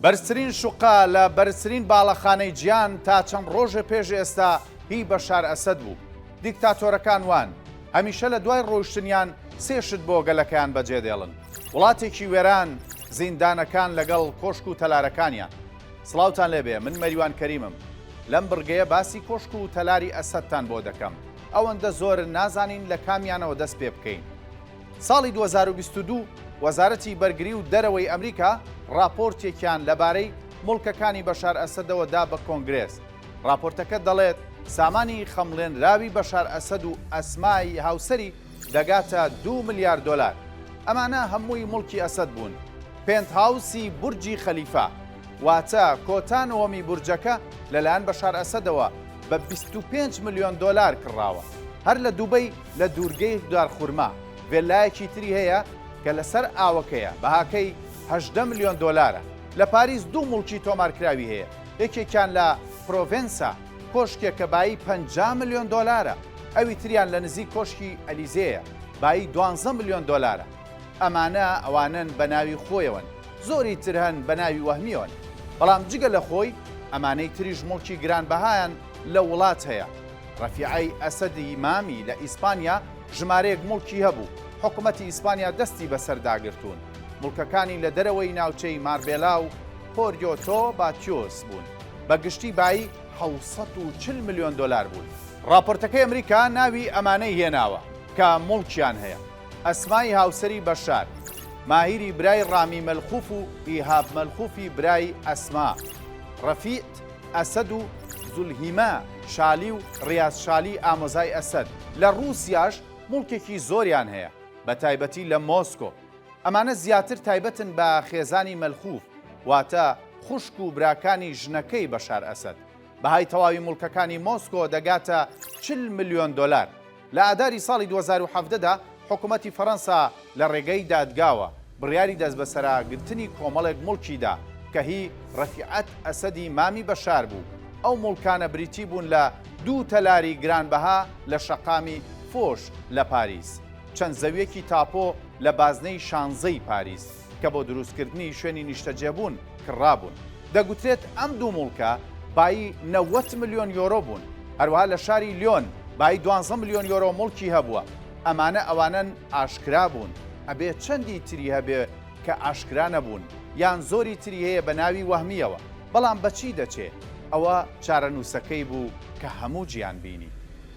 بەرزترین شوقا لە بەرزترین باڵەخانەی گیان تا چەند ڕۆژە پێش ئێستا هی بەشار ئەسەد بوو. دیکتاتۆرەکان وان هەمیشە لە دوای ڕۆیشتنیان سێشت بۆ گەلەکەیان بەجێدێڵن. وڵاتێکی وێران زیندانەکان لەگەڵ کۆشک و تەلارەکانیان. سڵاوتان لێبێ، من مەریوان کەریمم. لەم بڕگەیە باسی کۆشک و تەلاری ئەسەدتان بۆ دەکەم. ئەوەندە زۆرن نازانین لە کامیانەوە دەست پێ بکەین. ساڵی 2022 وەزارەتی بەرگری و دەرەوەی ئەمریکا راپۆرتێکیان لەبارەی مڵکەکانی بەشار ئەسەدەوە دا بە کۆنگرێس. راپۆرتەکە دەڵێت سامانی خەمڵێنراوی بەشار ئەسەد و ئەسمای هاوسەری دەگاتە 2 ملیار دۆلار. ئەمانە هەمووی مڵکی ئەسەد بوون. پێنت هاوسی بورجی خەلیفە واتە کۆتانەوەمی بورجەکە لەلایەن بەشار ئەسەدەوە بە 25 ملیۆن دۆلار کڕاوە. هەر لە دووبەی لە دوورگەی دارخورما ڤێلایەکی تری هەیە کە لەسەر ئاوەکەیە بەهاکەی 18 ملیۆن دۆلارە. لە پاریس دوو مڵکی تۆمارکراوی هەیە، یەکێکیان لە پرۆڤێنسا کۆشکێک کە بایی 50 ملیۆن دۆلارە، ئەوی تریان لە نزیک کۆشکی ئەلیزەیە بایی 12 ملیۆن دۆلارە. ئەمانە ئەوانن بە ناوی خۆیەوەن، زۆری تر هەن بە ناوی وەهمیەوەن، بەڵام جگە لە خۆی ئەمانەی تریش مڵکی گرانبەهایان لە وڵات هەیە. ڕەفیعەی ئەسەدی مامی لە ئیسپانیا ژمارەیەک مڵکی هەبوو. حکوومەتی ئیسپانیا دەستی بەسەرداگرتوون. مڵکەکانی لە دەرەوەی ناوچەی ماربێلا و پۆریۆتۆ باتیۆس بوون، بە گشتی بایی 740 ملیۆن دۆلار بوون. راپۆرتەکەی ئەمریکا ناوی ئەمانەی هێناوە کە مڵکیان هەیە: ئەسمای هاوسەری بەشار، ماهیری برای ڕامی مەلخوف و ئیهاب مەلخوفی برای ئەسما، ڕەفیعت ئەسەد و زولهیمە شالی و ڕیاز شالی ئامۆزای ئەسەد. لە ڕووسیاش مڵکێکی زۆریان هەیە، بە تایبەتی لە مۆسکۆ. ئەمانە زیاتر تایبەتن بە خێزانی مەلخوف واتە خوشک و براکانی ژنەکەی بەشار ئەسەد. بەهای تەواوی مڵکەکانی مۆسکۆ دەگاتە 40 ملیۆن دۆلار. لە ئاداری ساڵی 2017دا حکوومەتی فەڕەنسا لە ڕێگەی دادگاوە بڕیاری دەست بەسەراگرتنی کۆمەڵێک مڵکیدا کە هی ڕەفیعەت ئەسەدی مامی بەشار بوو. ئەو مڵکانە بریتی بوون لە 2 تەلاری گرانبەها لە شەقامی فۆش لە پاریس، چەند زەویەکی تاپۆ لە بازنەی شانزەی پاریس کە بۆ دروستکردنی شوێنی نیشتەجێبوون کڕابوون. دەگوترێت ئەم دوو مڵکە بایی 90 ملیۆن یۆرۆ بوون. هەروەها لە شاری لیۆن بایی 12 ملیۆن یۆرۆ مڵکی هەبووە. ئەمانە ئەوانن ئاشکرا بوون. ئەبێ چەندی تری هەبێ کە ئاشکرا نەبوون یان زۆری تری هەیە بە ناوی وەهمیەوە. بەڵام بەچی دەچێت؟ ئەوە چارەنووسەکەی بوو کە هەموو گیان بینی.